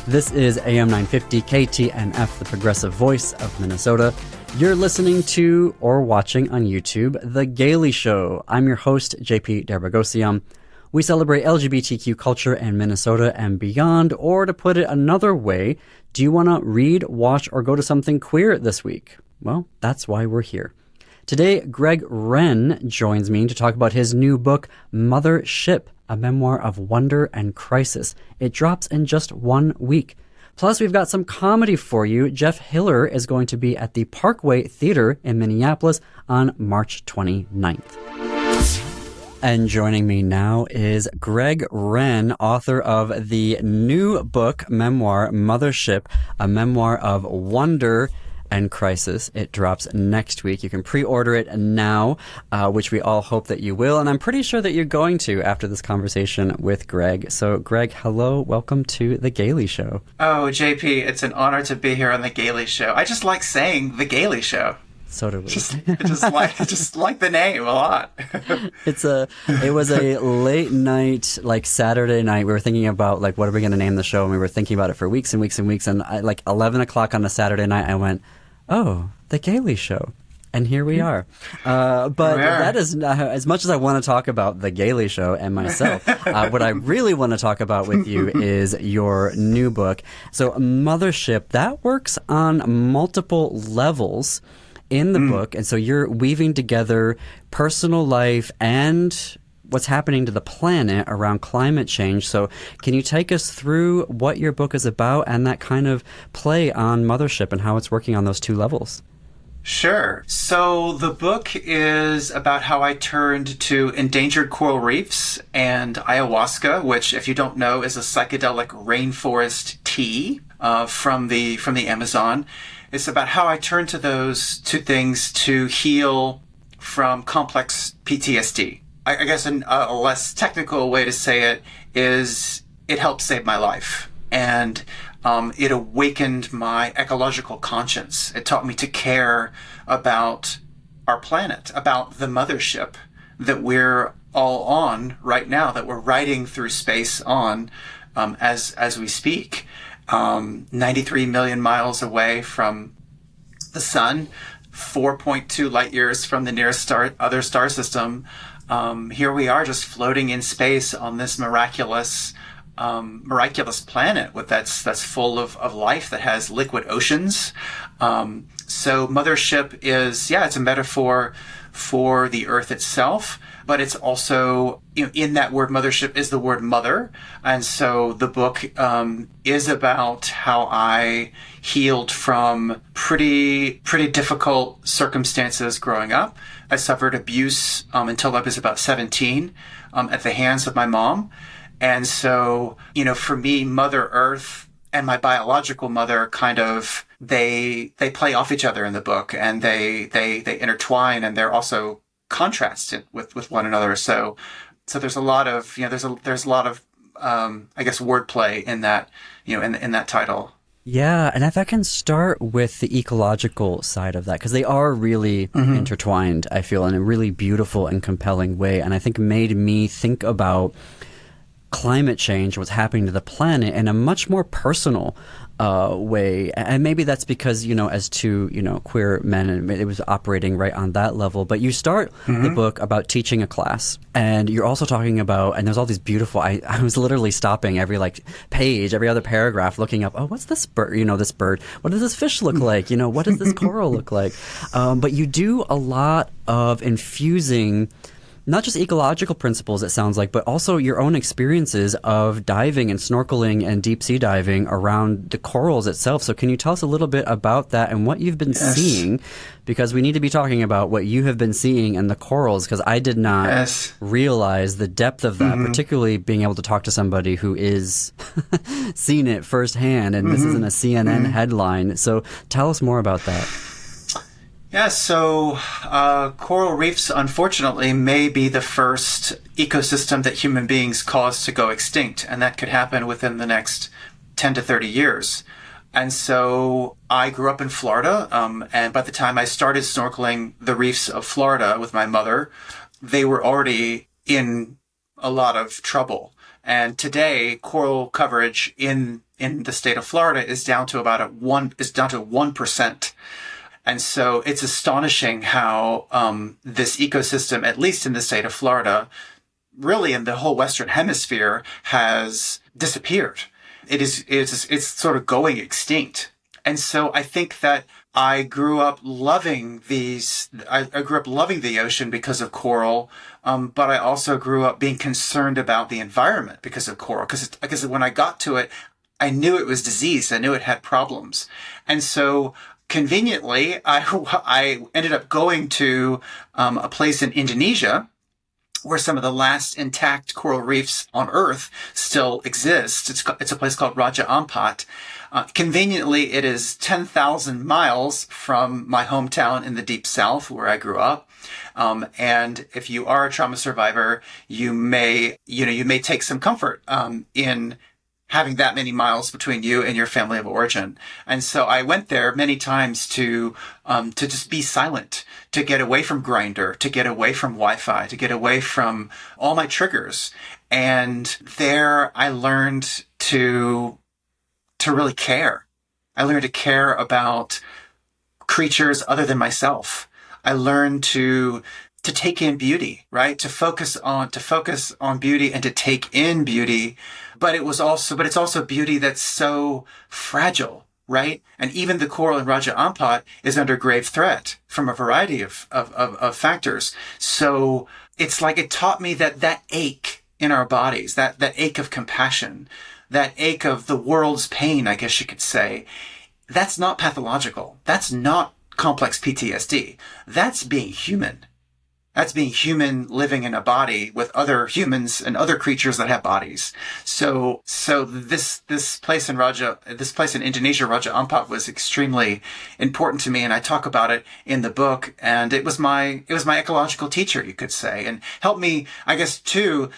This is AM 950 KTNF, the progressive voice of Minnesota. You're listening to or watching on YouTube, The Gailey Show. I'm your host, JP Darbagosian. We celebrate LGBTQ culture in Minnesota and beyond, or to put it another way, do you want to read, watch, or go to something queer this week? Well, that's why we're here. Today, Greg Wrenn joins me to talk about his new book, Mothership, a memoir of wonder and crisis. It drops in just 1 week. Plus, we've got some comedy for you. Jeff Hiller is going to be at the Parkway Theater in Minneapolis on March 29th. And joining me now is Greg Wrenn, author of the new book, Memoir, Mothership, a memoir of wonder and crisis. It drops next week. You can pre-order it now, which we all hope that you will. And I'm pretty sure that you're going to after this conversation with Greg. So, Greg, hello. Welcome to The Gailey Show. Oh, JP, it's an honor to be here on The Gailey Show. I just like saying The Gailey Show. So do we. Just like the name a lot. It was a late night, like Saturday night. We were thinking about like what are we going to name the show, and we were thinking about it for weeks and weeks and weeks. And like 11 o'clock on a Saturday night, I went, "Oh, The Gailey Show," and here we are. But that is as much as I want to talk about The Gailey Show and myself. What I really want to talk about with you is your new book. So, Mothership, that works on multiple levels in the book, and so you're weaving together personal life and what's happening to the planet around climate change. So can you take us through what your book is about and that kind of play on Mothership and how it's working on those two levels? Sure. So the book is about how I turned to endangered coral reefs and ayahuasca, which, if you don't know, is a psychedelic rainforest tea from the Amazon. It's about how I turned to those two things to heal from complex PTSD. I guess a less technical way to say it is it helped save my life. And it awakened my ecological conscience. It taught me to care about our planet, about the mothership that we're all on right now, that we're riding through space on as we speak. 93 million miles away from the sun, 4.2 light years from the nearest other star system. Here we are just floating in space on this miraculous planet that's full of life, that has liquid oceans. So Mothership is, it's a metaphor for the Earth itself, but it's also, in that word mothership is the word mother. And so the book is about how I healed from pretty difficult circumstances growing up. I suffered abuse until I was about 17 at the hands of my mom. And so, for me, Mother Earth and my biological mother kind of, they play off each other in the book, and they intertwine, and they're also contrasted with one another. So there's a lot of, there's a lot of, I guess, wordplay in that, in that title. Yeah, and if I can start with the ecological side of that, because they are really intertwined, I feel, in a really beautiful and compelling way, and I think made me think about climate change, what's happening to the planet, in a much more personal way. And maybe that's because, as two, queer men, and it was operating right on that level. But you start the book about teaching a class, and you're also talking about, and there's all these beautiful, I was literally stopping every page, every other paragraph, looking up, oh, what's this bird, this bird? What does this fish look like? What does this coral look like? But you do a lot of infusing not just ecological principles, it sounds like, but also your own experiences of diving and snorkeling and deep sea diving around the corals itself. So can you tell us a little bit about that and what you've been seeing? Because we need to be talking about what you have been seeing in the corals, because I did not realize the depth of that, particularly being able to talk to somebody who is seen it firsthand, and this isn't a CNN headline. So tell us more about that. Yeah, so coral reefs, unfortunately, may be the first ecosystem that human beings cause to go extinct, and that could happen within the next 10 to 30 years. And so I grew up in Florida, and by the time I started snorkeling the reefs of Florida with my mother, they were already in a lot of trouble. And today, coral coverage in in the state of Florida is down to 1%. And so it's astonishing how this ecosystem, at least in the state of Florida, really in the whole Western Hemisphere, has disappeared. It's sort of going extinct. And so I think that I grew up loving I grew up loving the ocean because of coral, but I also grew up being concerned about the environment because of coral. Because when I got to it, I knew it was diseased. I knew it had problems. And so conveniently, I ended up going to a place in Indonesia where some of the last intact coral reefs on Earth still exist. It's a place called Raja Ampat. Conveniently, it is 10,000 miles from my hometown in the Deep South where I grew up. And if you are a trauma survivor, you may take some comfort in having that many miles between you and your family of origin. And so I went there many times to just be silent, to get away from Grindr, to get away from Wi-Fi, to get away from all my triggers. And there I learned to really care. I learned to care about creatures other than myself. I learned to take in beauty, right? To focus on beauty and to take in beauty. But it's also beauty that's so fragile, right? And even the coral in Raja Ampat is under grave threat from a variety of factors. So it's like it taught me that ache in our bodies, that ache of compassion, that ache of the world's pain, I guess you could say, that's not pathological. That's not complex PTSD. That's being human. That's being human living in a body with other humans and other creatures that have bodies. So this place in Indonesia, Raja Ampat, was extremely important to me, and I talk about it in the book. And it was my ecological teacher, you could say, and helped me, I guess, to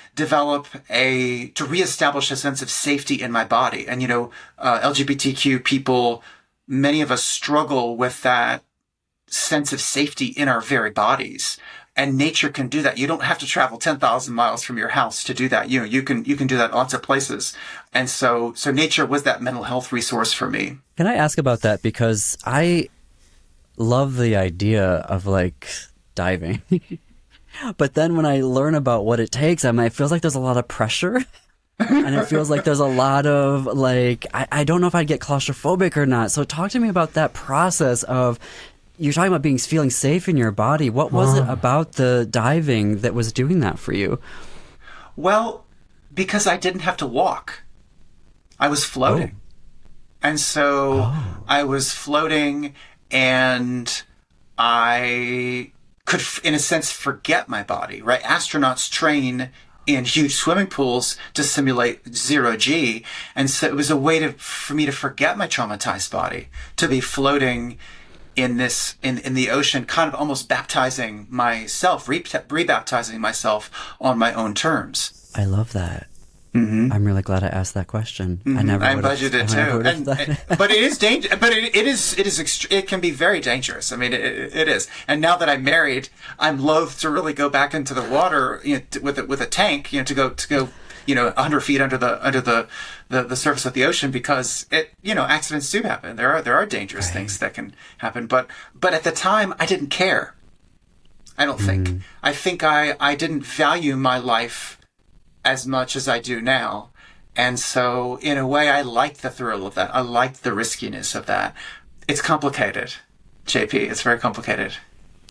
reestablish a sense of safety in my body. And LGBTQ people, many of us struggle with that sense of safety in our very bodies. And nature can do that. You don't have to travel 10,000 miles from your house to do that. You can do that lots of places. And so nature was that mental health resource for me. Can I ask about that? Because I love the idea of like diving. But then when I learn about what it takes, it feels like there's a lot of pressure. And it feels like there's a lot of like, I don't know if I'd get claustrophobic or not. So talk to me about that process of, you're talking about feeling safe in your body. What was it about the diving that was doing that for you? Well, because I didn't have to walk. I was floating. And so I was floating, and I could, in a sense, forget my body, right? Astronauts train in huge swimming pools to simulate zero G. And so it was a way for me to forget my traumatized body, to be floating in the ocean, kind of almost baptizing myself, rebaptizing myself on my own terms. I love that. Mm-hmm. I'm really glad I asked that question. Mm-hmm. I'm glad you did too. But it is dangerous. But it can be very dangerous. I mean, it is. And now that I'm married, I'm loath to really go back into the water, with a tank, to go 100 feet under the surface of the ocean, because accidents do happen. There are dangerous things that can happen. But at the time, I didn't care. I don't think. I think I didn't value my life as much as I do now. And so in a way, I liked the thrill of that. I liked the riskiness of that. It's complicated, JP. It's very complicated.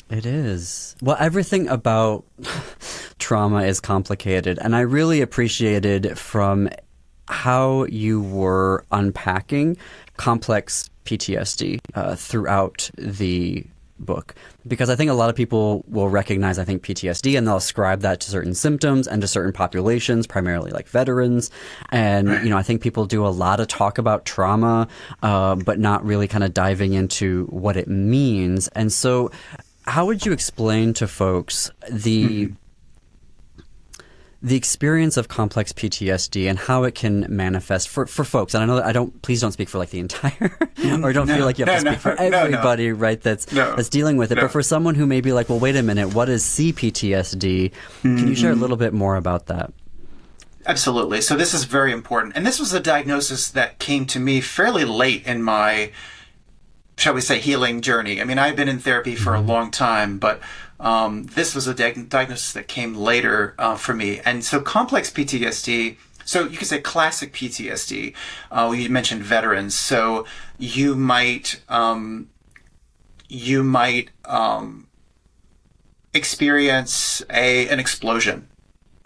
It is. Well, everything about trauma is complicated. And I really appreciated from how you were unpacking complex PTSD throughout the book. Because I think a lot of people will recognize, PTSD, and they'll ascribe that to certain symptoms and to certain populations, primarily like veterans. And, I think people do a lot of talk about trauma, but not really kind of diving into what it means. And so how would you explain to folks the experience of complex PTSD and how it can manifest for folks? And I know that please don't speak for like the entire, or don't feel like you have to speak for everybody, right? That's dealing with it. But for someone who may be like, well, wait a minute, what is CPTSD? Can you share a little bit more about that? Absolutely. So this is very important. And this was a diagnosis that came to me fairly late in my, shall we say, healing journey. I mean, I've been in therapy for a long time, but this was a diagnosis that came later for me. And so complex PTSD, so you could say classic PTSD. You mentioned veterans. So you might experience an explosion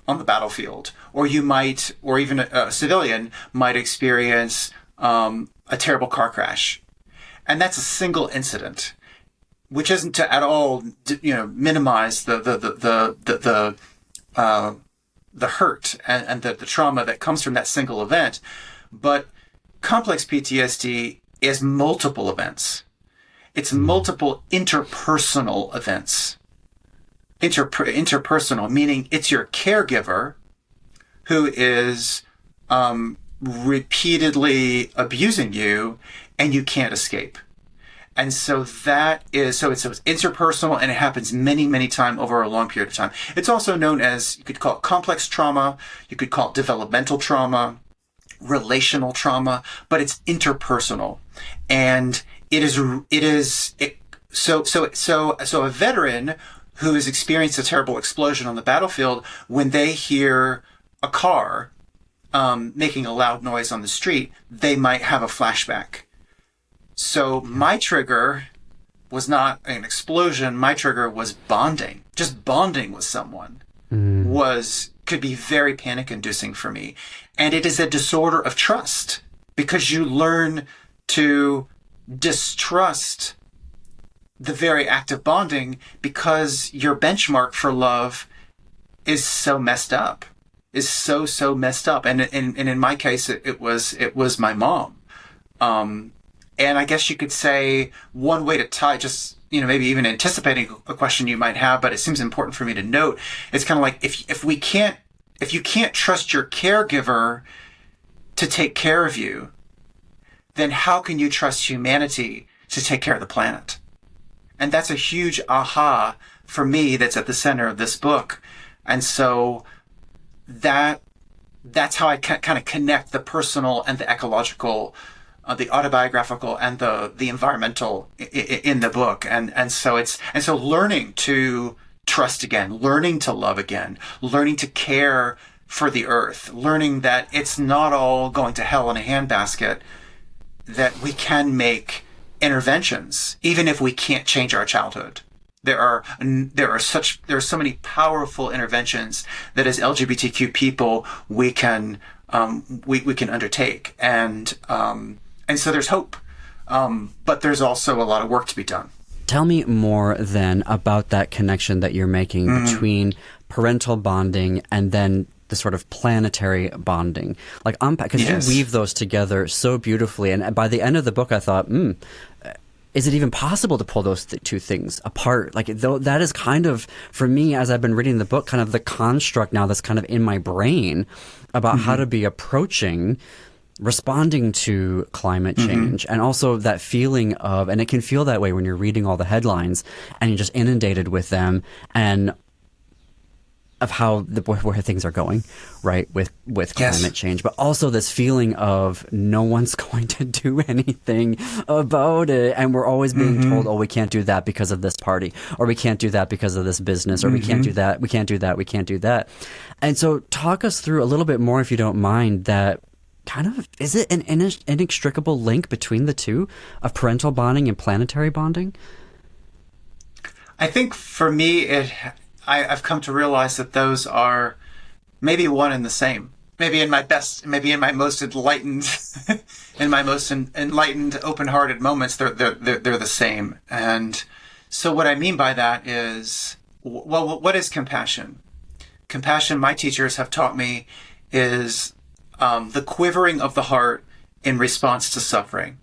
on the battlefield, or even a civilian might experience a terrible car crash. And that's a single incident, which isn't to at all, minimize the hurt and the trauma that comes from that single event. But complex PTSD is multiple events. It's multiple interpersonal events. Interpersonal, meaning it's your caregiver who is repeatedly abusing you, and you can't escape. And so it's interpersonal, and it happens many, many times over a long period of time. It's also known as, you could call it complex trauma, you could call it developmental trauma, relational trauma, but it's interpersonal. And so a veteran who has experienced a terrible explosion on the battlefield, when they hear a car making a loud noise on the street, they might have a flashback. So my trigger was not an explosion. My trigger was bonding. Just bonding with someone could be very panic-inducing for me. And it is a disorder of trust, because you learn to distrust the very act of bonding, because your benchmark for love is so messed up, is so messed up. And in my case, it was my mom. And I guess you could say one way to tie, just, maybe even anticipating a question you might have, but it seems important for me to note, it's kind of like, if you can't trust your caregiver to take care of you, then how can you trust humanity to take care of the planet? And that's a huge aha for me that's at the center of this book. And so that's how I kind of connect the personal and the ecological, the autobiographical and the environmental in the book. And so learning to trust again, learning to love again, learning to care for the earth, learning that it's not all going to hell in a handbasket, that we can make interventions, even if we can't change our childhood. There are so many powerful interventions that as LGBTQ people we can undertake, and so there's hope, but there's also a lot of work to be done. Tell me more then about that connection that you're making between parental bonding and then the sort of planetary bonding, like unpack, because you weave those together so beautifully. And by the end of the book, I thought, is it even possible to pull those two things apart? Like, that is kind of, for me, as I've been reading the book, kind of the construct now that's kind of in my brain about how to be responding to climate change, and also that feeling of, and it can feel that way when you're reading all the headlines and you're just inundated with them, and of how where things are going, right, with climate change, but also this feeling of no one's going to do anything about it, and we're always being told, oh, we can't do that because of this party, or we can't do that because of this business, or we can't do that, we can't do that, we can't do that. And so talk us through a little bit more, if you don't mind, that kind of, is it an inextricable link between the two of parental bonding and planetary bonding? I think for me, I've come to realize that those are maybe one and the same. Maybe in my most enlightened, open-hearted moments, they're the same. And so what I mean by that is, well, what is compassion? Compassion, my teachers have taught me, is the quivering of the heart in response to suffering.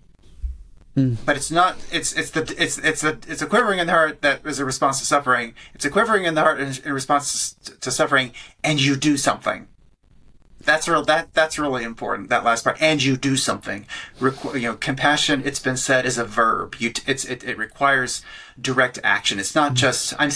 But it's not. It's a quivering in the heart that is a response to suffering. It's a quivering in the heart in response to suffering, and you do something. That's really important. That last part, and you do something. Compassion, it's been said, is a verb. It requires direct action. It's not just I'm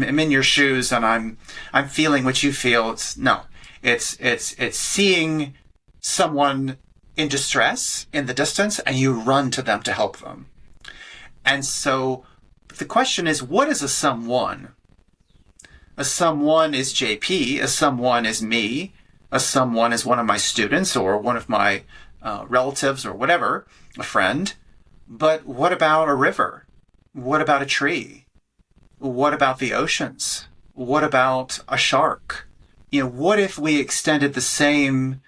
in your shoes and I'm feeling what you feel. No, It's seeing someone in distress in the distance, and you run to them to help them. And so the question is, what is a someone? A someone is JP, a someone is me, a someone is one of my students or one of my relatives or whatever, a friend. But what about a river? What about a tree? What about the oceans? What about a shark? What if we extended the same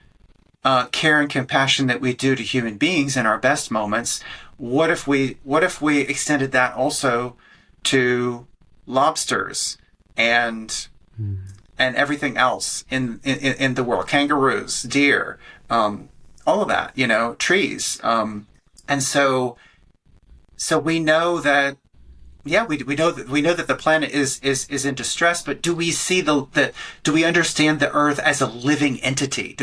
care and compassion that we do to human beings in our best moments? What if we extended that also to lobsters and everything else in the world? Kangaroos, deer, all of that, trees. And so we know that, we know that the planet is in distress, but do we see do we understand the Earth as a living entity?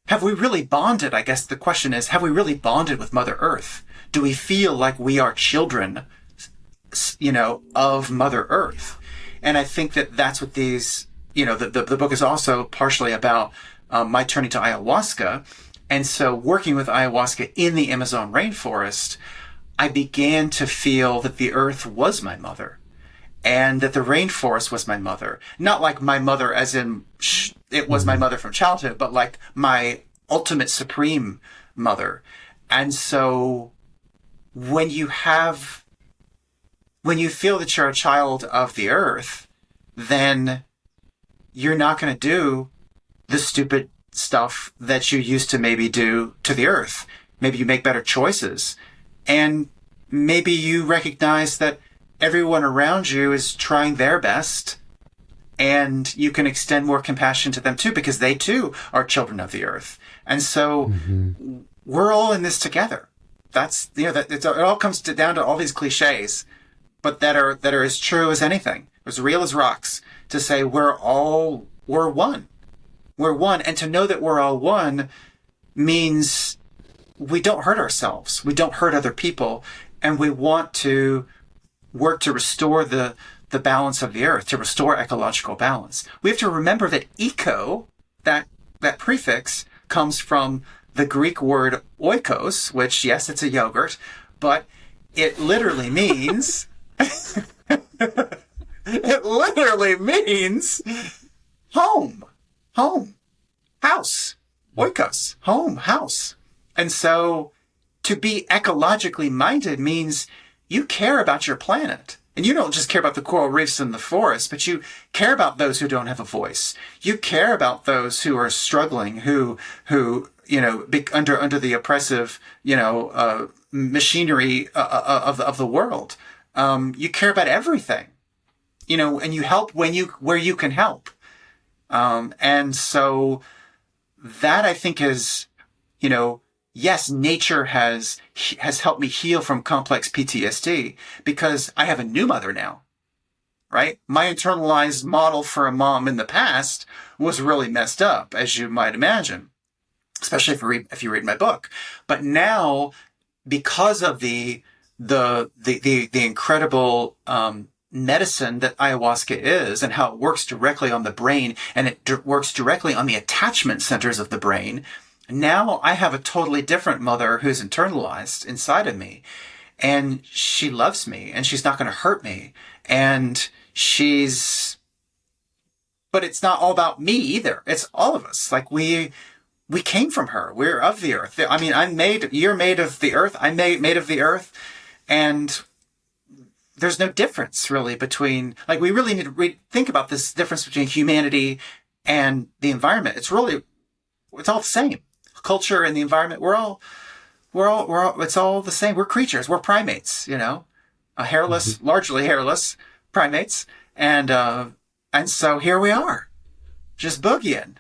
Have we really bonded? I guess the question is, have we really bonded with Mother Earth? Do we feel like we are children, of Mother Earth? And I think that that's what these, the book is also partially about my turning to ayahuasca. And so working with ayahuasca in the Amazon rainforest, I began to feel that the earth was my mother and that the rainforest was my mother. Not like my mother as in it was my mother from childhood, but like my ultimate supreme mother. And so when you feel that you're a child of the earth, then you're not going to do the stupid stuff that you used to maybe do to the earth. Maybe you make better choices. And maybe you recognize that everyone around you is trying their best, and you can extend more compassion to them too, because they too are children of the earth. And so we're all in this together. That's, it all comes down to all these cliches, but that are as true as anything, as real as rocks, to say we're one. We're one. And to know that we're all one means we don't hurt ourselves. We don't hurt other people. And we want to work to restore the balance of the earth, to restore ecological balance. We have to remember that eco, that prefix, comes from the Greek word oikos, which, yes, it's a yogurt, but it literally means home, house, oikos, home, house. And so to be ecologically minded means you care about your planet. And you don't just care about the coral reefs and the forest, but you care about those who don't have a voice. You care about those who are struggling, who under the oppressive, machinery of the world. You care about everything, and you help where you can help. And so that, I think, is, yes, nature has helped me heal from complex PTSD because I have a new mother now, right? My internalized model for a mom in the past was really messed up, as you might imagine, especially if you read my book. But now, because of the incredible medicine that ayahuasca is and how it works directly on the brain, and it works directly on the attachment centers of the brain, now I have a totally different mother who's internalized inside of me, and she loves me, and she's not going to hurt me, and but it's not all about me either. It's all of us. Like we came from her. We're of the earth. I mean, you're made of the earth. I'm made of the earth, and there's no difference really between, like, we really need to think about this difference between humanity and the environment. It's all the same. Culture and the environment, we're all, it's all the same. We're creatures. We're primates, largely hairless primates. And so here we are, just boogieing.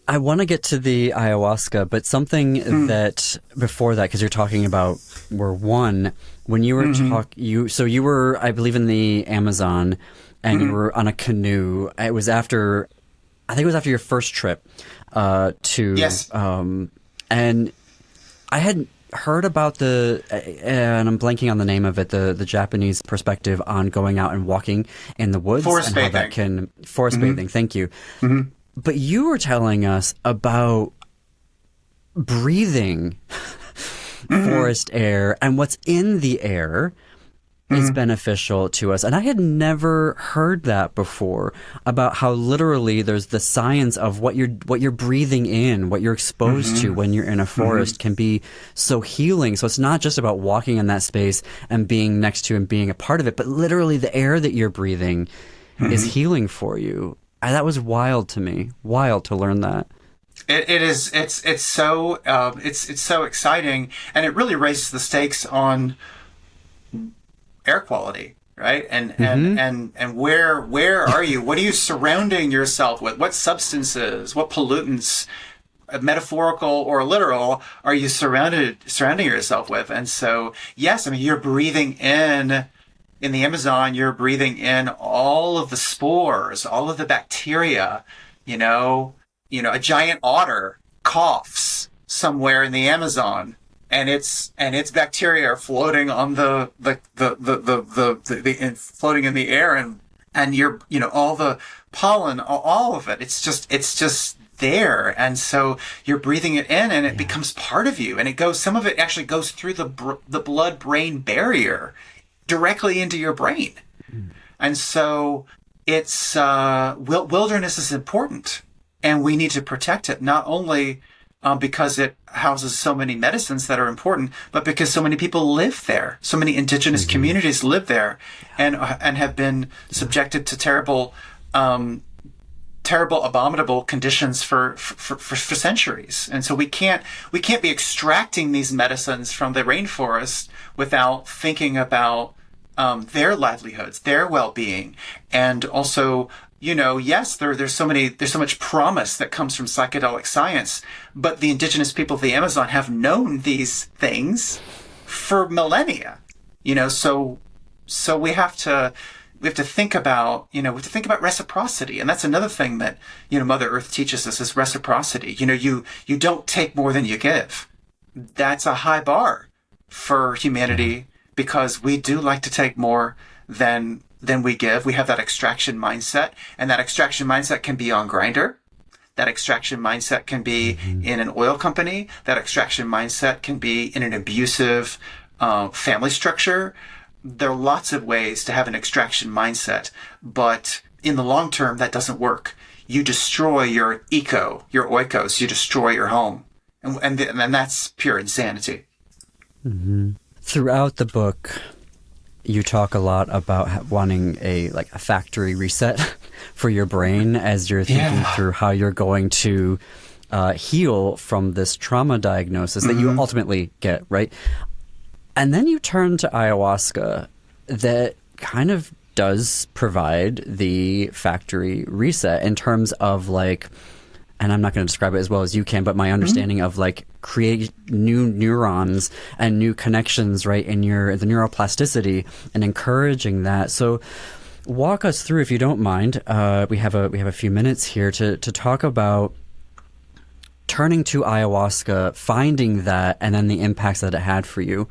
I want to get to the ayahuasca, but something that before that, because you're talking about we're one. When you were you were, I believe, in the Amazon, and you were on a canoe. I think it was after your first trip to yes. And I had heard about and I'm blanking on the name of it, the Japanese perspective on going out and walking in the woods. Forest and bathing. How that can, forest bathing, thank you. But you were telling us about breathing forest air, and what's in the air is beneficial to us. And I had never heard that before, about how literally there's the science of what you're breathing in, what you're exposed to when you're in a forest can be so healing. So it's not just about walking in that space and being next to and being a part of it, but literally the air that you're breathing is healing for you. And that was wild to me. Wild to learn that. It is. It's so exciting, and it really raises the stakes on air quality, right? And where are you? What are you surrounding yourself with? What substances, what pollutants, metaphorical or literal, are you surrounding yourself with? And so, yes, I mean, you're breathing in the Amazon, you're breathing in all of the spores, all of the bacteria, a giant otter coughs somewhere in the Amazon, and its bacteria are floating on the floating in the air, and you're all the pollen, all of it. It's just there, and so you're breathing it in, and it becomes part of you, and some of it actually goes through the blood-brain barrier directly into your brain, and so it's wilderness is important. And we need to protect it, not only because it houses so many medicines that are important, but because so many people live there. So many indigenous communities live there, and have been subjected to terrible, abominable conditions for centuries. And so we can't be extracting these medicines from the rainforest without thinking about their livelihoods, their well-being, and also. Yes, there's so much promise that comes from psychedelic science, but the indigenous people of the Amazon have known these things for millennia. So we have to think about reciprocity, and that's another thing that Mother Earth teaches us is reciprocity. You don't take more than you give. That's a high bar for humanity, because we do like to take more than we give. We have that extraction mindset, and that extraction mindset can be on Grindr. That extraction mindset can be in an oil company. That extraction mindset can be in an abusive family structure. There are lots of ways to have an extraction mindset, but in the long term, that doesn't work. You destroy your oikos, you destroy your home. And that's pure insanity. Throughout the book, you talk a lot about wanting a factory reset for your brain as you're thinking through how you're going to heal from this trauma diagnosis that you ultimately get, right? And then you turn to ayahuasca that kind of does provide the factory reset in terms of and I'm not going to describe it as well as you can, but my understanding of create new neurons and new connections, right, in the neuroplasticity, and encouraging that. So walk us through, if you don't mind. We have a few minutes here to talk about turning to ayahuasca, finding that, and then the impacts that it had for you.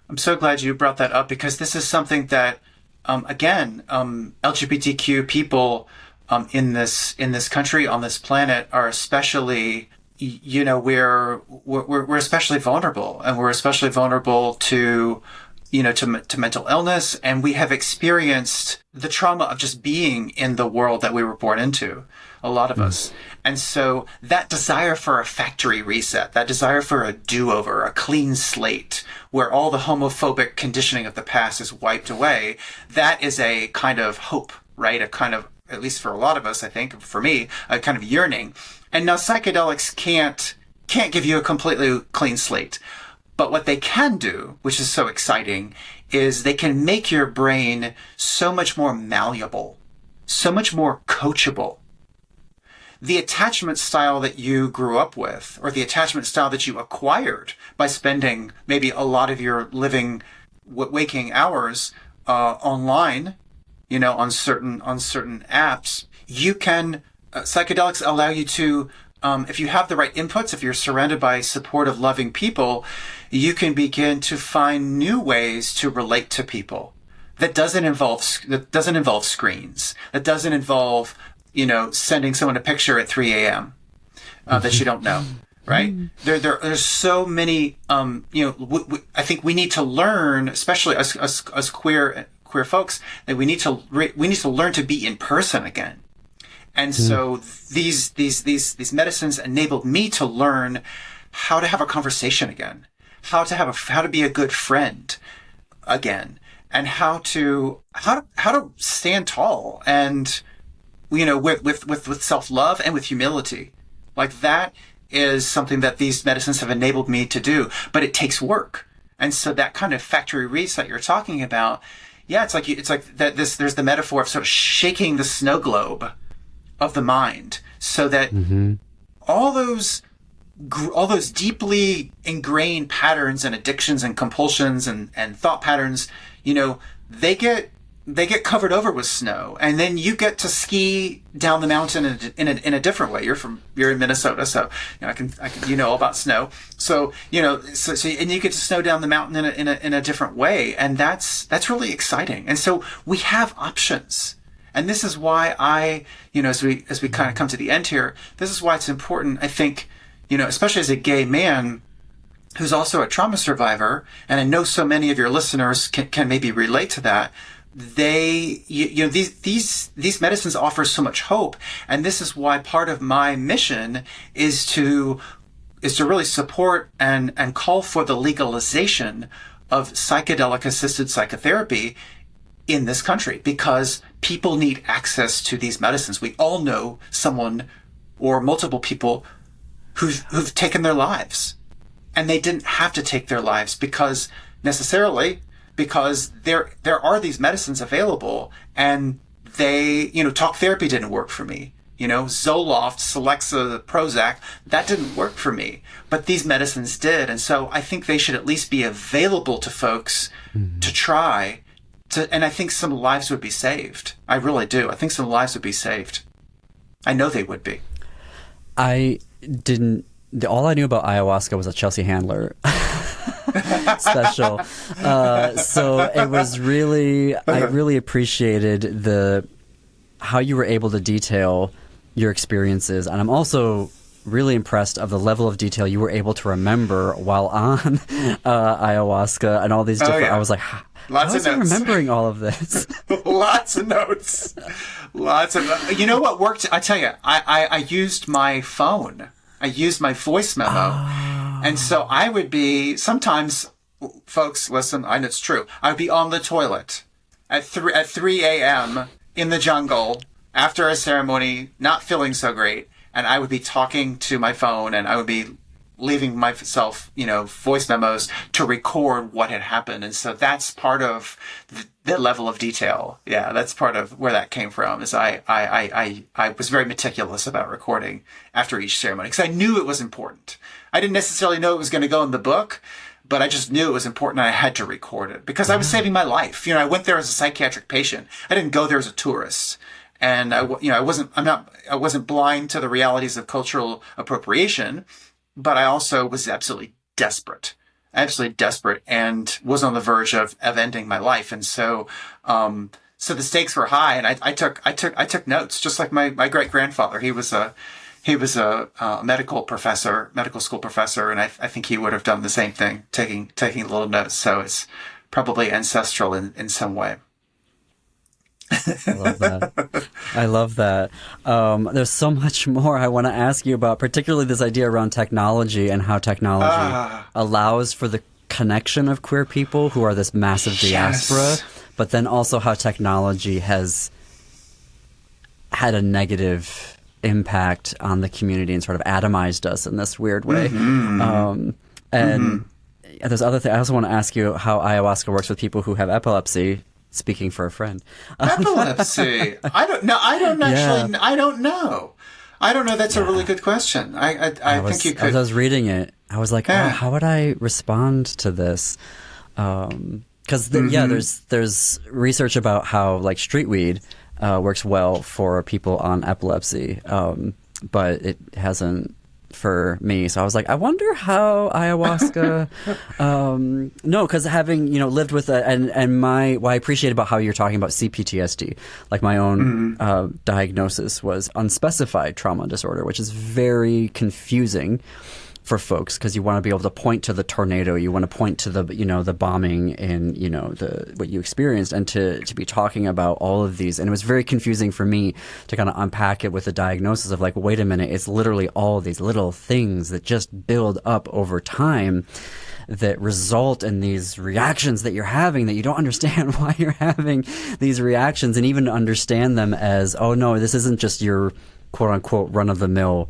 I'm so glad you brought that up, because this is something that, LGBTQ people in this country, on this planet, are especially, we're especially vulnerable, and we're especially vulnerable to mental illness, and we have experienced the trauma of just being in the world that we were born into, a lot of us. And so that desire for a factory reset, that desire for a do-over, a clean slate, where all the homophobic conditioning of the past is wiped away, that is a kind of hope, right? A kind of, at least for a lot of us, I think, for me, a kind of yearning. And now psychedelics can't give you a completely clean slate. But what they can do, which is so exciting, is they can make your brain so much more malleable, so much more coachable. The attachment style that you grew up with, or the attachment style that you acquired by spending maybe a lot of your waking hours online, on certain apps, you can psychedelics allow you to if you have the right inputs, if you're surrounded by supportive, loving people, you can begin to find new ways to relate to people. That doesn't involve screens. That doesn't involve, sending someone a picture at 3 a.m. That you don't know. Right? There's so many, I think we need to learn, especially as queer folks, that we need to learn to be in person again. And so these medicines enabled me to learn how to have a conversation again, how to be a good friend again, and how to stand tall and, with self-love and with humility. Like that is something that these medicines have enabled me to do, but it takes work. And so that kind of factory reset you're talking about, it's like that. There's the metaphor of sort of shaking the snow globe of the mind, so that all those deeply ingrained patterns and addictions and compulsions and thought patterns, they get covered over with snow, and then you get to ski down the mountain in a different way. You're in Minnesota, so I can all about snow. So and you get to snow down the mountain in a different way, and that's really exciting. And so we have options, and this is why as we kind of come to the end here, this is why it's important. I think especially as a gay man who's also a trauma survivor, and I know so many of your listeners can maybe relate to that. These medicines offer so much hope, and this is why part of my mission is to really support and call for the legalization of psychedelic assisted psychotherapy in this country, because people need access to these medicines. We all know someone or multiple people who've taken their lives, and they didn't have to take their lives because there are these medicines available, and talk therapy didn't work for me. Zoloft, Celexa, Prozac, that didn't work for me, but these medicines did. And so I think they should at least be available to folks to try and I think some lives would be saved. I really do. I think some lives would be saved. I know they would be. All I knew about ayahuasca was a Chelsea Handler special. So it was really, I really appreciated how you were able to detail your experiences. And I'm also really impressed of the level of detail you were able to remember while on ayahuasca and all these different, I was like, Lots of notes. Remembering all of this. Lots of notes. You know what worked? I tell you, I used my phone. I used my voice memo. And so I would be, sometimes, folks, listen, I know it's true. I would be on the toilet at 3 a.m. in the jungle after a ceremony, not feeling so great. And I would be talking to my phone, and I would be leaving myself, voice memos to record what had happened. And so that's part of the level of detail. Yeah, that's part of where that came from, is I was very meticulous about recording after each ceremony, because I knew it was important. I didn't necessarily know it was going to go in the book, but I just knew it was important, and I had to record it because I was saving my life. I went there as a psychiatric patient. I didn't go there as a tourist. And I wasn't blind to the realities of cultural appropriation, but I also was absolutely desperate, and was on the verge of ending my life. And so, so the stakes were high, and I took notes, just like my great grandfather. He was a medical school professor, and I think he would have done the same thing, taking little notes. So it's probably ancestral in some way. I love that. There's so much more I want to ask you about, particularly this idea around technology and how technology allows for the connection of queer people who are this massive diaspora, but then also how technology has had a negative impact on the community and sort of atomized us in this weird way. There's other things. I also want to ask you how ayahuasca works with people who have epilepsy. Speaking for a friend. Epilepsy. I don't know. I don't know. That's a really good question. I think you could. As I was reading it, I was like, how would I respond to this? Because there's research about how like street weed works well for people on epilepsy. but it hasn't for me. So I was like, I wonder how ayahuasca. No, because having lived with and what I appreciate about how you're talking about CPTSD, like my own diagnosis was unspecified trauma disorder, which is very confusing for folks because you want to be able to point to the tornado, you want to point to the the bombing and the what you experienced, and to be talking about all of these. And it was very confusing for me to kind of unpack it with the diagnosis of like, wait a minute, it's literally all these little things that just build up over time that result in these reactions that you're having that you don't understand why you're having these reactions, and even understand them as, oh no, this isn't just your quote unquote run of the mill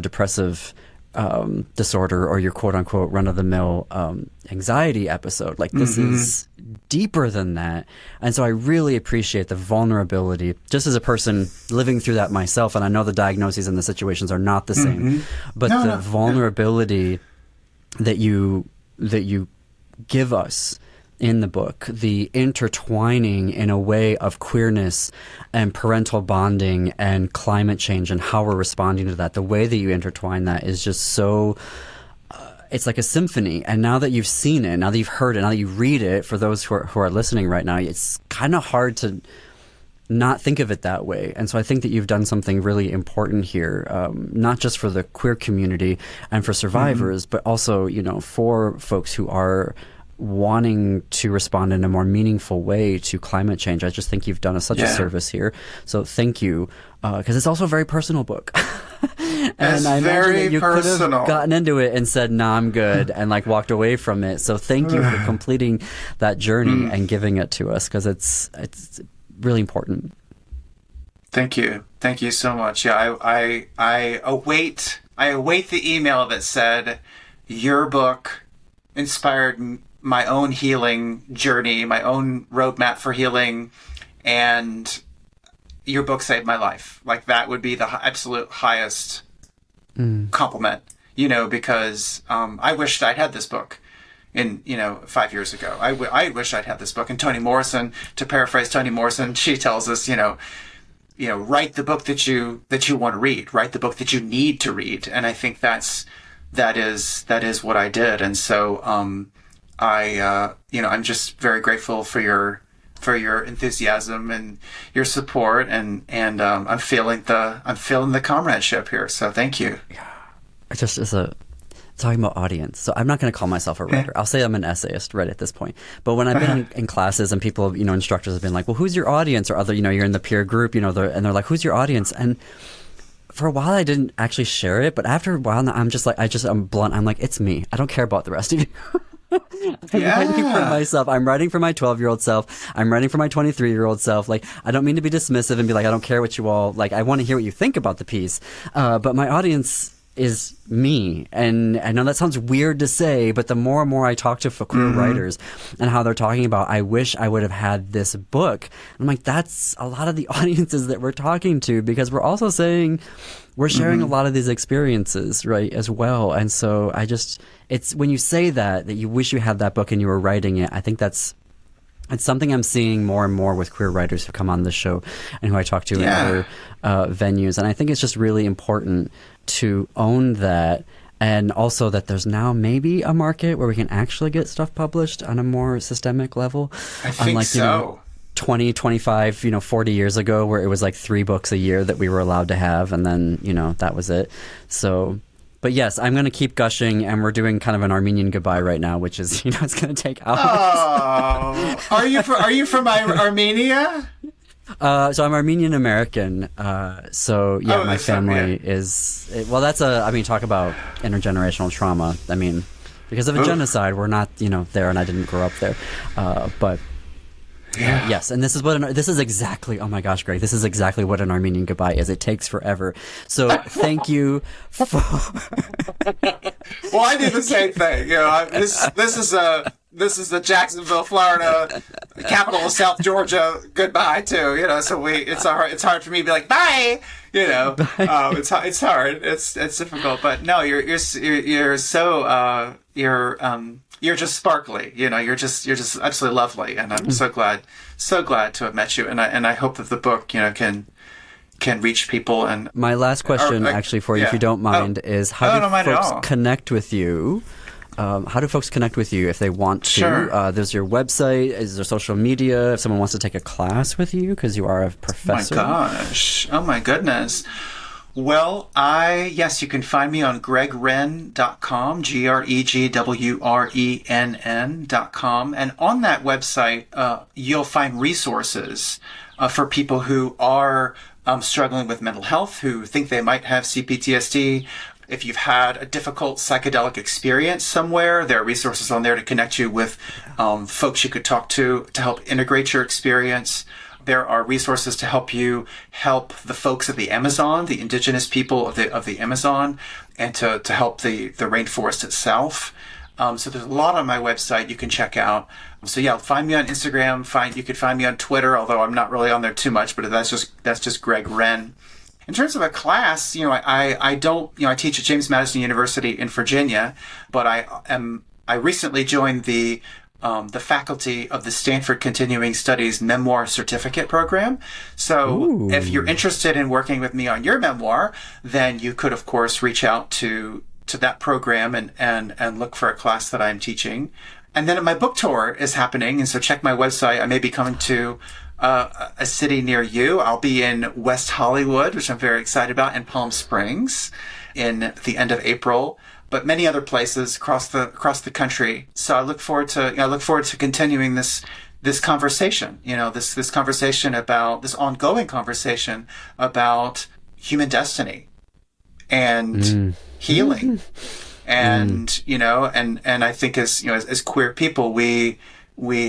depressive disorder or your quote-unquote run-of-the-mill anxiety episode. Like, this is deeper than that. And so I really appreciate the vulnerability, just as a person living through that myself, and I know the diagnoses and the situations are not the same, but the vulnerability that you give us in the book, the intertwining in a way of queerness and parental bonding and climate change and how we're responding to that, the way that you intertwine that is just so it's like a symphony. And now that you've seen it, now that you've heard it, now that you read it, for those who are listening right now, it's kind of hard to not think of it that way. And so I think that you've done something really important here, not just for the queer community and for survivors, but also for folks who are wanting to respond in a more meaningful way to climate change. I just think you've done such a service here. So thank you, because it's also a very personal book. And I imagine that you could have gotten into it and said, "Nah, I'm good," and like walked away from it. So thank you for completing that journey and giving it to us, because it's really important. Thank you so much. Yeah, I await the email that said your book inspired my own healing journey, my own roadmap for healing, and your book saved my life. Like, that would be the absolute highest compliment, because I wished I'd had this book in 5 years ago. I wish I'd had this book. And Toni Morrison, to paraphrase Toni Morrison, she tells us, write the book that you want to read, write the book that you need to read. And I think that is what I did. And so I'm just very grateful for your enthusiasm and your support, and I'm feeling the comradeship here. So thank you. Yeah, it's just talking about audience. So I'm not going to call myself a writer. I'll say I'm an essayist right at this point. But when I've been in classes and people, instructors have been like, well, who's your audience? Or other, you're in the peer group, and they're like, who's your audience? And for a while I didn't actually share it, but after a while I'm just like, I'm blunt. I'm like, it's me. I don't care about the rest of you. I'm writing for myself. I'm writing for my 12-year-old self. I'm writing for my 23-year-old self. Like, I don't mean to be dismissive and be like, I don't care what you all, like, I want to hear what you think about the piece. But my audience is me. And I know that sounds weird to say, but the more and more I talk to queer writers and how they're talking about, I wish I would have had this book. I'm like, that's a lot of the audiences that we're talking to, because we're also saying we're sharing a lot of these experiences, right, as well. And so it's when you say that you wish you had that book and you were writing it, I think it's something I'm seeing more and more with queer writers who come on the show and who I talk to in other venues. And I think it's just really important to own that, and also that there's now maybe a market where we can actually get stuff published on a more systemic level. I think unlike, so. 20, 25, 40 years ago, where it was like 3 books a year that we were allowed to have, and then, that was it. So, but yes, I'm going to keep gushing, and we're doing kind of an Armenian goodbye right now, which is, it's going to take hours. Oh, are you from Armenia? So I'm Armenian American. So yeah, my family is, that's talk about intergenerational trauma. I mean, because of a genocide, we're not, there, and I didn't grow up there. But yes, and this is exactly, oh my gosh, Greg, this is exactly what an Armenian goodbye is. It takes forever. So thank you for... Well, I do the same thing. This is the Jacksonville, Florida, capital of South Georgia goodbye too. So it's hard for me to be like bye. It's hard. It's difficult. But no, you're so you're just sparkly. You're just absolutely lovely, and I'm so glad to have met you. And I hope that the book can can reach people. And my last question, actually, for you, if you don't mind, is how do folks connect with you? How do folks connect with you if they want to? Sure. There's your website. Is there social media? If someone wants to take a class with you because you are a professor. Oh my gosh. Oh my goodness. Well, yes, you can find me on gregwrenn.com, GregWrenn.com. And on that website, you'll find resources for people who are struggling with mental health, who think they might have CPTSD. If you've had a difficult psychedelic experience somewhere, there are resources on there to connect you with folks you could talk to help integrate your experience. There are resources to help you help the folks of the Amazon, the indigenous people of the Amazon, and to help the rainforest itself. So there's a lot on my website you can check out. So yeah, find me on Instagram. You could find me on Twitter, although I'm not really on there too much, but that's just Greg Wrenn. In terms of a class, I teach at James Madison University in Virginia, but I recently joined the faculty of the Stanford Continuing Studies Memoir Certificate Program. So if you're interested in working with me on your memoir, then you could, of course, reach out to that program and look for a class that I'm teaching. And then my book tour is happening, and so check my website. I may be coming to a city near you. I'll be in West Hollywood, which I'm very excited about, and Palm Springs in the end of April, but many other places across the country. So I look forward to continuing this conversation. This conversation about this ongoing conversation about human destiny and healing. And and I think as queer people, we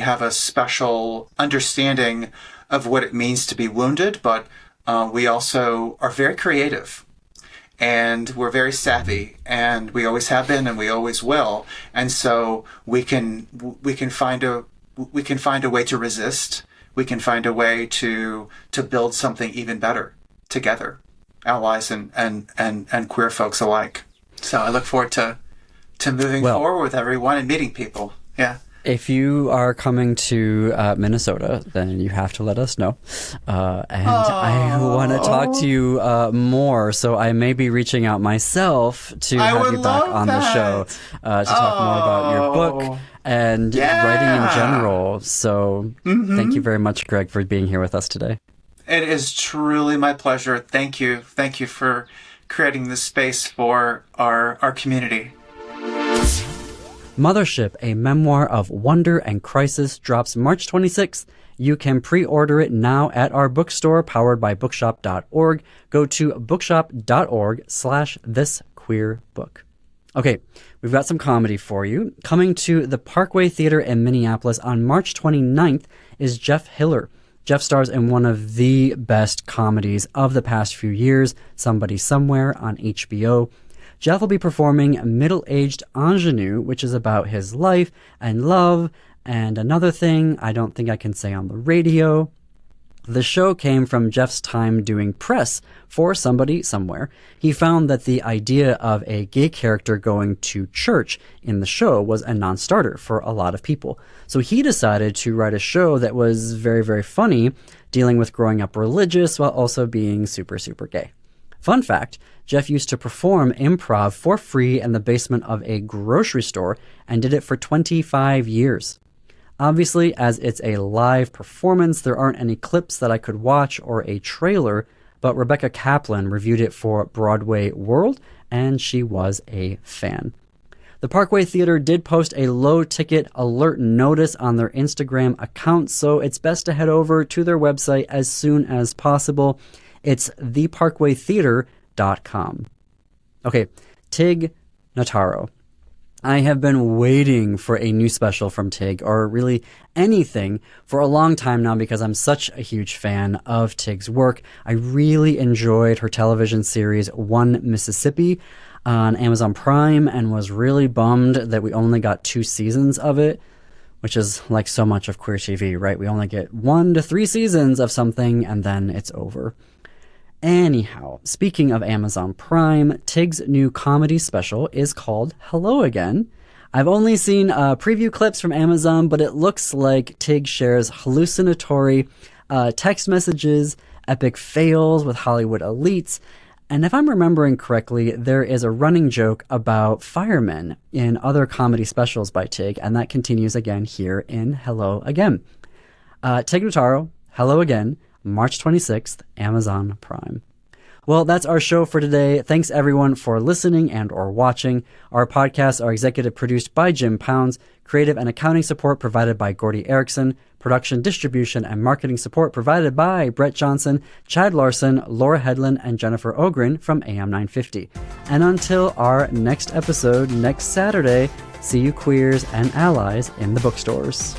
have a special understanding of what it means to be wounded, but we also are very creative. And we're very savvy, and we always have been, and we always will. And so we can find a way to resist. We can find a way to build something even better together, allies and queer folks alike. So I look forward to moving forward with everyone and meeting people. Yeah. If you are coming to Minnesota, then you have to let us know. I want to talk to you more, so I may be reaching out myself to have you back on the show to talk more about your book and writing in general. So thank you very much, Greg, for being here with us today. It is truly my pleasure. Thank you. Thank you for creating this space for our community. Mothership, a memoir of wonder and crisis, drops March 26th. You can pre-order it now at our bookstore, powered by bookshop.org. Go to bookshop.org/thisqueerbook. Okay, we've got some comedy for you. Coming to the Parkway Theater in Minneapolis on March 29th is Jeff Hiller. Jeff stars in one of the best comedies of the past few years, Somebody Somewhere, on HBO. Jeff will be performing Middle-Aged Ingenue, which is about his life and love, and another thing I don't think I can say on the radio. The show came from Jeff's time doing press for Somebody Somewhere. He found that the idea of a gay character going to church in the show was a non-starter for a lot of people. So he decided to write a show that was very, very funny, dealing with growing up religious while also being super, super gay. Fun fact, Jeff used to perform improv for free in the basement of a grocery store and did it for 25 years. Obviously, as it's a live performance, there aren't any clips that I could watch or a trailer, but Rebecca Kaplan reviewed it for Broadway World, and she was a fan. The Parkway Theater did post a low-ticket alert notice on their Instagram account, so it's best to head over to their website as soon as possible. It's theparkwaytheater.com. Okay, Tig Notaro. I have been waiting for a new special from Tig, or really anything, for a long time now because I'm such a huge fan of Tig's work. I really enjoyed her television series One Mississippi on Amazon Prime and was really bummed that we only got 2 seasons of it, which is like so much of queer TV, right? We only get 1 to 3 seasons of something and then it's over. Anyhow, speaking of Amazon Prime, Tig's new comedy special is called Hello Again. I've only seen preview clips from Amazon, but it looks like Tig shares hallucinatory text messages epic fails with Hollywood elites. And if I'm remembering correctly, there is a running joke about firemen in other comedy specials by Tig, and that continues again here in Hello Again. Tig Notaro, Hello Again, March 26th, Amazon Prime. Well, that's our show for today. Thanks everyone for listening and or watching. Our podcasts are executive produced by Jim Pounds, creative and accounting support provided by Gordy Erickson, production, distribution, and marketing support provided by Brett Johnson, Chad Larson, Laura Headland, and Jennifer Ogren from AM 950. And until our next episode next Saturday, see you queers and allies in the bookstores.